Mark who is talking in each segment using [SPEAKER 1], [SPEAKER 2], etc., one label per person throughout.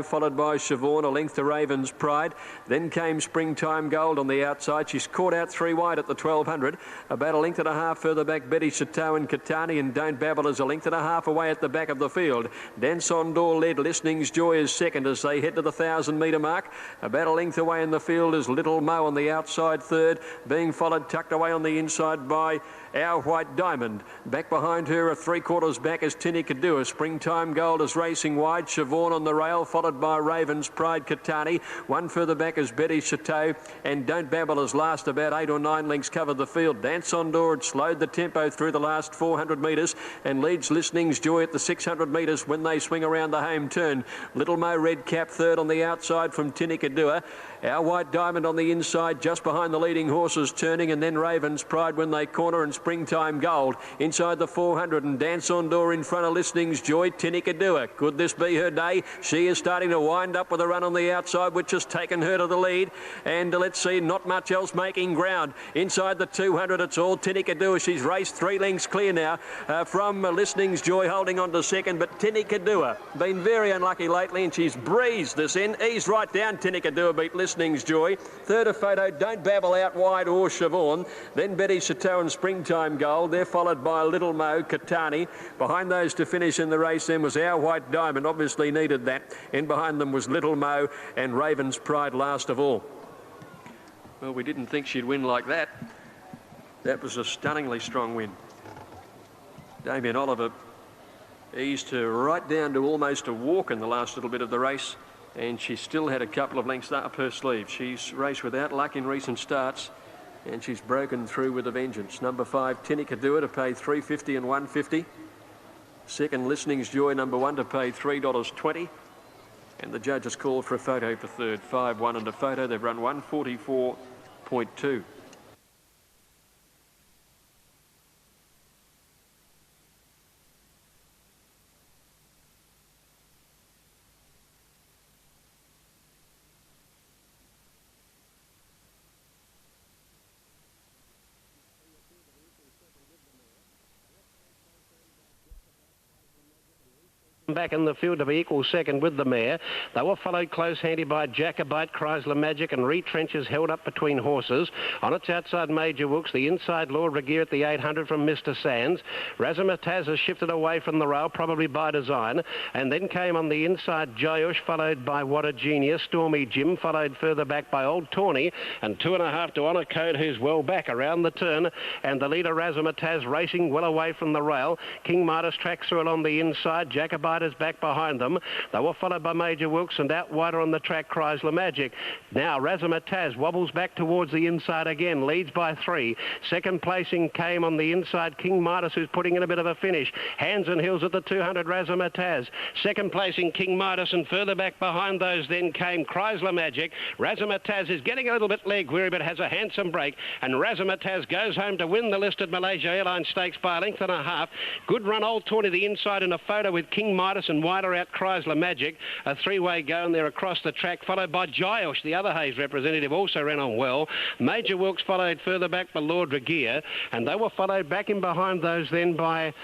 [SPEAKER 1] Followed by Siobhan, a length to Raven's Pride. Then came Springtime Gold on the outside. She's caught out 3 wide at the 1200. About a length and a half further back, Betty Chateau and Katani, and Don't Babble is a length and a half away at the back of the field. Dance on Door led. Listening's Joy is second as they head to the 1,000-metre mark. About a length away in the field is Little Mo on the outside third, being followed tucked away on the inside by Our White Diamond. Back behind her, a 3/4 back, is Tinicadua. Springtime Gold is racing wide. Siobhan on the rail, followed by Raven's Pride, Katani. One further back is Betty Chateau, and Don't Babble is last. About 8 or 9 lengths covered the field. Dance on Door had slowed the tempo through the last 400 metres and leads Listening's Joy at the 600 metres when they swing around the home turn. Little Mo Red Cap third on the outside from Tinicadua. Our White Diamond on the inside just behind the leading horses turning, and then Raven's Pride when they corner, and Springtime Gold inside the 400, and Dance on Door in front of Listening's Joy. Tinicadua, could this be her day? She is starting to wind up with a run on the outside, which has taken her to the lead, and let's see, not much else making ground. Inside the 200, it's all Tinicadua. She's raced 3 lengths clear now from Listening's Joy, holding on to second, but Tinicadua been very unlucky lately, and she's breezed this in. Eased right down. Tinicadua beat Listening's Joy. Third a photo, Don't Babble out wide, or Siobhan. Then Betty Chateau and Springtime Gold. They're followed by Little Mo, Katani. Behind those to finish in the race then was Our White Diamond, obviously needed that. In behind them was Little Mo and Raven's Pride last of all. Well, we didn't think she'd win like that. That was a stunningly strong win. Damien Oliver eased her right down to almost a walk in the last little bit of the race, and she still had a couple of lengths up her sleeve. She's raced without luck in recent starts, and she's broken through with a vengeance. Number 5, Tinicadua, to pay $3.50 and $1.50. Second, Listening's Joy, number 1, to pay $3.20. And the judges called for a photo for third. 5-1 and a photo. They've run 144.2.
[SPEAKER 2] Back in the field to be equal second with the mare. They were followed close handy by Jacobite, Chrysler Magic, and Retrenches held up between horses. On its outside, Major Wilkes, the inside, Lord Regier at the 800 from Mr. Sands. Razzmatazz has shifted away from the rail, probably by design, and then came on the inside Jayush, followed by What a Genius. Stormy Jim, followed further back by Old Tawny, and 2.5 to Honour Code, who's well back around the turn, and the leader Razzmatazz racing well away from the rail. King Midas tracks through along the inside. Jacobite is back behind them. They were followed by Major Wilkes, and out wider on the track Chrysler Magic. Now Razzmatazz wobbles back towards the inside again, leads by 3. Second placing came on the inside King Midas, who's putting in a bit of a finish. Hands and Hills at the 200, Razzmatazz. Second placing King Midas, and further back behind those then came Chrysler Magic. Razzmatazz is getting a little bit leg weary, but has a handsome break, and Razzmatazz goes home to win the listed Malaysia Airlines Stakes by a length and a half. Good run, Old Tawny the inside in a photo with King Midas, and wider out Chrysler Magic. A 3-way go, and they're across the track, followed by Jayush, the other Hayes representative, also ran on well. Major Wilkes followed further back by Lord Regier, and they were followed back in behind those then by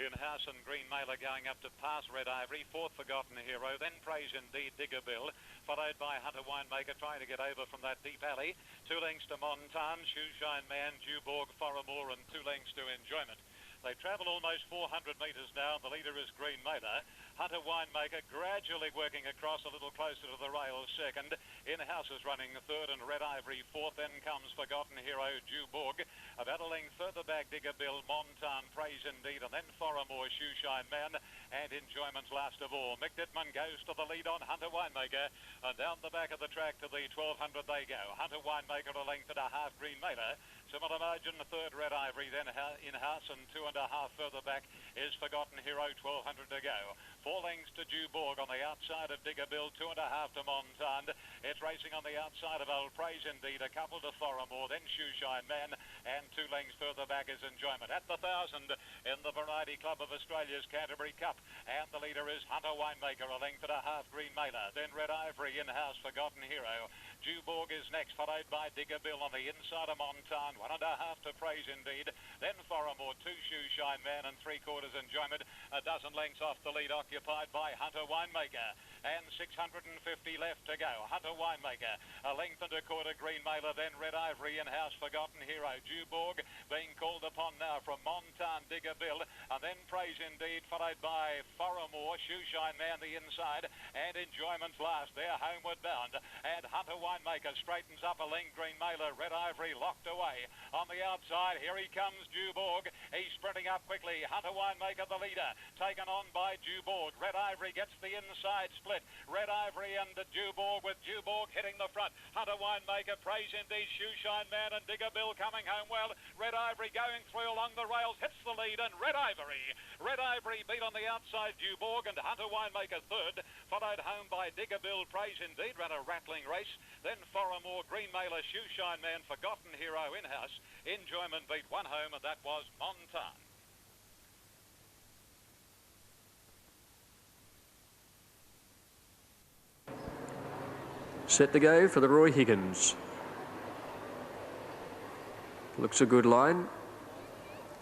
[SPEAKER 3] In-house and Green Mailer going up to pass Red Ivory. Fourth, Forgotten Hero. Then Praise Indeed, Digger Bill. Followed by Hunter Winemaker trying to get over from that deep alley. 2 lengths to Montan, Shoeshine Man, Dewborg, Foramore, and 2 lengths to Enjoyment. They travel almost 400 metres now. The leader is Green Mailer. Hunter Winemaker gradually working across a little closer to the rail second. In-house is running third, and Red Ivory fourth. Then comes Forgotten Hero, Dewborg. About a length further back, Digger Bill, Montan, Praise Indeed, and then Foramore, Shoeshine Man, and Enjoyment last of all. Mick Dittman goes to the lead on Hunter Winemaker, and down the back of the track to the 1200 they go. Hunter Winemaker a length and a half, Green Mailer. Similar margin, the third Red Ivory, then In-house, and 2.5 further back is Forgotten Hero, 1200 to go. 4 lengths to Dewborg on the outside of Digger Bill, 2.5 to Montan. It's racing on the outside of Old Praise Indeed, a couple to Foramore, then Shoeshine Man, and 2 lengths further back is Enjoyment. At the 1,000 in the Variety Club of Australia's Canterbury Cup, and the leader is Hunter Winemaker, a length and a half, Green Mailer. Then Red Ivory, In-house, Forgotten Hero. Jewborg is next, followed by Digger Bill on the inside of Montan. 1.5 to Praise Indeed. Then Foramore, 2 Shoeshine Man and 3/4 Enjoyment. A dozen lengths off the lead, occupied by Hunter Winemaker. And 650 left to go. Hunter Winemaker, a length and a quarter. Green Mailer, then Red Ivory in House Forgotten Hero. Jewborg being called upon now from Montan, Digger Bill, and then Praise Indeed, followed by Foramore, Shoeshine Man the inside, and Enjoyment last. They're homeward bound, and Hunter Winemaker straightens up a length. Green Mailer, Red Ivory locked away on the outside. Here he comes, Jewborg. He's sprinting up quickly. Hunter Winemaker the leader, taken on by Jewborg. Red Ivory gets the inside split. Red Ivory and Jewborg, with Jewborg hitting the front. Hunter Winemaker, Praise Indeed, Shoeshine Man and Digger Bill coming home well. Red Ivory going through along the rails, hits the lead, and Red Ivory beat on the outside Jewborg, and Hunter Winemaker third, followed home by Digger Bill. Praise Indeed ran a rattling race. Then Foramore, Green Mailer, Shoeshine Man, Forgotten Hero in-house. Enjoyment beat one home, and that was Montan.
[SPEAKER 1] Set to go for the Roy Higgins. Looks a good line.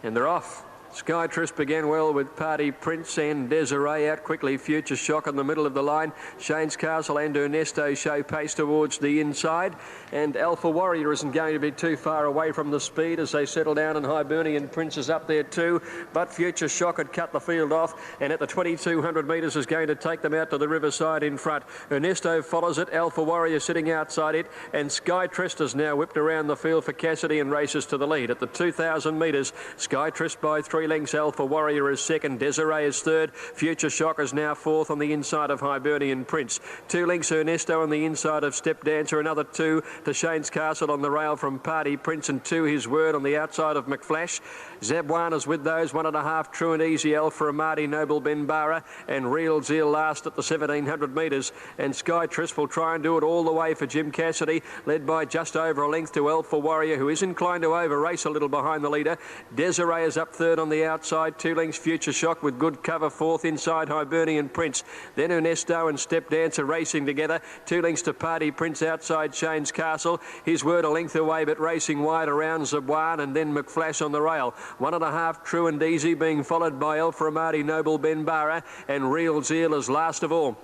[SPEAKER 1] And they're off. Sky Tris began well with Party Prince and Desiree out quickly. Future Shock in the middle of the line. Shane's Castle and Ernesto show pace towards the inside. And Alpha Warrior isn't going to be too far away from the speed as they settle down, and Hibernian Prince is up there too. But Future Shock had cut the field off, and at the 2,200 metres is going to take them out to the riverside in front. Ernesto follows it. Alpha Warrior sitting outside it. And Sky Tris has now whipped around the field for Cassidy and races to the lead. At the 2,000 metres, Sky Tris by 3 lengths. Alpha Warrior is second. Desiree is third. Future Shock is now fourth on the inside of Hibernian Prince. 2 lengths Ernesto on the inside of Step Dancer. Another 2 to Shane's Castle on the rail from Party Prince, and 2 His Word on the outside of McFlash. Zebwan is with those. 1.5 True and Easy, Alpha Amadi, Noble Benbara, and Real Zeal last at the 1,700 metres. And Sky Tris will try and do it all the way for Jim Cassidy, led by just over a length to Alpha Warrior, who is inclined to over-race a little behind the leader. Desiree is up third on the outside. 2 lengths Future Shock with good cover. Fourth inside Hibernian Prince. Then Ernesto and Step Dancer racing together. 2 lengths to Party Prince outside Shane's Castle. His Word a length away, but racing wide around Zebwan, and then McFlash on the rail. 1.5 True and Easy being followed by Alpha Amadi, Noble Benbara, and Real Zeal is last of all.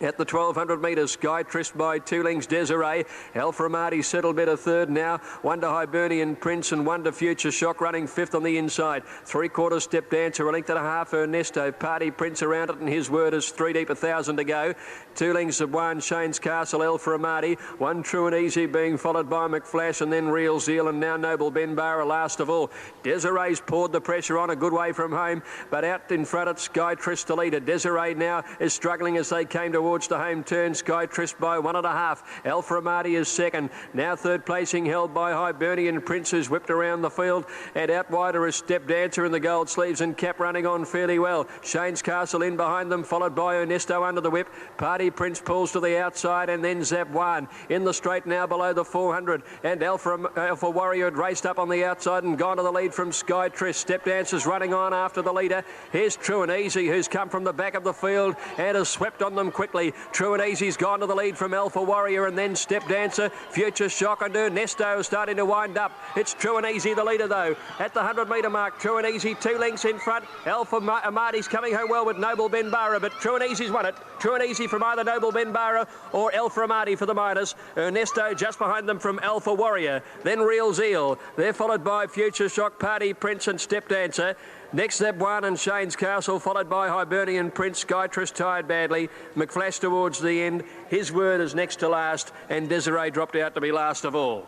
[SPEAKER 1] At the 1,200 metres, Sky Tris by 2 lengths Desiree. Alpha Amadi settled better third now. 1 to Hibernian Prince and 1 to Future Shock running fifth on the inside. 3/4 Step Dancer, a length and a half Ernesto. Party Prince around it, and His Word is 3 deep, 1,000 to go. 2 lengths of 1 Shane's Castle, Alpha Amadi. 1 True and Easy being followed by McFlash, and then Real Zeal, and now Noble Benbara last of all. Desiree's poured the pressure on a good way from home, but out in front at Sky Tris to leader. Desiree now is struggling as they came towards the home turn. Sky Tris by 1.5. Alpha Amadi is second. Now third placing held by Hibernian Prince, who's whipped around the field, and out wider is Step Dancer in the gold sleeves, and Cap running on fairly well. Shane's Castle in behind them, followed by Ernesto under the whip. Party Prince pulls to the outside, and then Zebwan in the straight now below the 400, and Alpha Warrior had raced up on the outside and gone to the lead from Sky Tris. Step Dancer's running on after the leader. Here's True and Easy, who's come from the back of the field and has swept on them quickly. True and Easy's gone to the lead from Alpha Warrior, and then Step Dancer. Future Shock and Ernesto starting to wind up. It's True and Easy the leader though. At the 100 metre mark, True and Easy 2 lengths in front. Alpha Amadi's coming home well with Noble Benbara, but True and Easy's won it. True and Easy from either Noble Benbara or Alpha Amadi for the minors. Ernesto just behind them from Alpha Warrior. Then Real Zeal. They're followed by Future Shock, Party Prince and Step Dancer. Next, Zebwan and Shane's Castle, followed by Hibernian Prince. Sky Tris tired badly. McFlash towards the end. His Word is next to last, and Desiree dropped out to be last of all.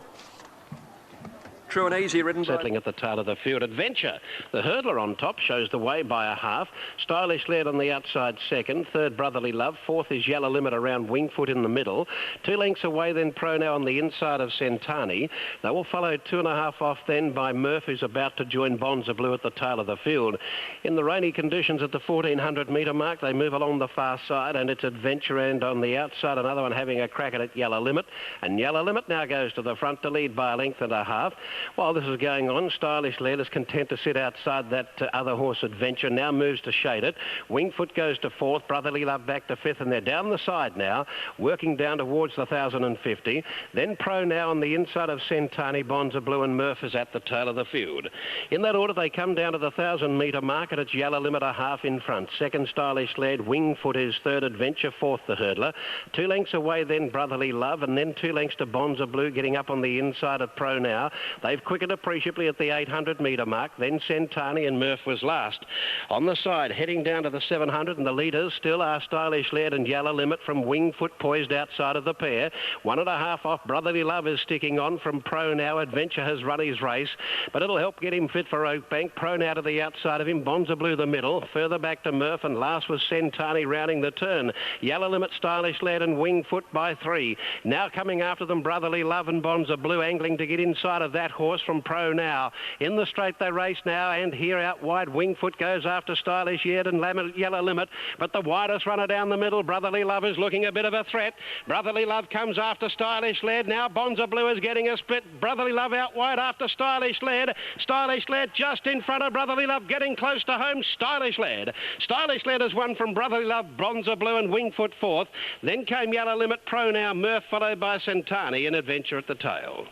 [SPEAKER 1] True and Easy ridden
[SPEAKER 2] settling at the tail of the field. Adventure, the hurdler on top, shows the way by a half. Stylish led on the outside second. Third, Brotherly Love. Fourth is Yellow Limit around Wingfoot in the middle. 2 lengths away then Pro Now on the inside of Centani. They will follow 2.5 off then by Murph, who's about to join Bonza Blue at the tail of the field. In the rainy conditions at the 1,400 metre mark, they move along the far side, and it's Adventure, and on the outside another one having a crack at it, Yellow Limit. And Yellow Limit now goes to the front to lead by a length and a half. While this is going on, Stylish Led is content to sit outside that other horse, Adventure. Now moves to shade it. Wingfoot goes to fourth. Brotherly Love back to fifth, and they're down the side now, working down towards the 1,050. Then Pro Now on the inside of Centani, Bonza Blue and Murph is at the tail of the field. In that order, they come down to the 1,000-metre mark, and it's Yellow Limit a half in front. Second, Stylish Led. Wingfoot is third, Adventure. Fourth, the hurdler. 2 lengths away then Brotherly Love, and then 2 lengths to Bonza Blue, getting up on the inside of Pro Now. They've quickened appreciably at the 800-metre mark. Then Centani, and Murph was last. On the side, heading down to the 700, and the leaders still are Stylish Led and Yellow Limit from Wingfoot, poised outside of the pair. 1.5 off. Brotherly Love is sticking on from Pro Now. Adventure has run his race, but it'll help get him fit for Oakbank. Pro Now to the outside of him. Bonza Blue the middle. Further back to Murph, and last was Centani rounding the turn. Yellow Limit, Stylish Led and Wingfoot by 3. Now coming after them, Brotherly Love and Bonza Blue, angling to get inside of that horse from Pro Now. In the straight they race now, and here out wide Wingfoot goes after Stylish Led and Yellow Limit, but the widest runner down the middle, Brotherly Love, is looking a bit of a threat. Brotherly Love comes after Stylish Led. Now Bonza Blue is getting a split. Brotherly Love out wide after Stylish Led. Stylish Led just in front of Brotherly Love, getting close to home. Stylish Led. Stylish Led has won from Brotherly Love, Bonza Blue and Wingfoot fourth. Then came Yellow Limit, Pro Now, Murph, followed by Centani and Adventure at the tail.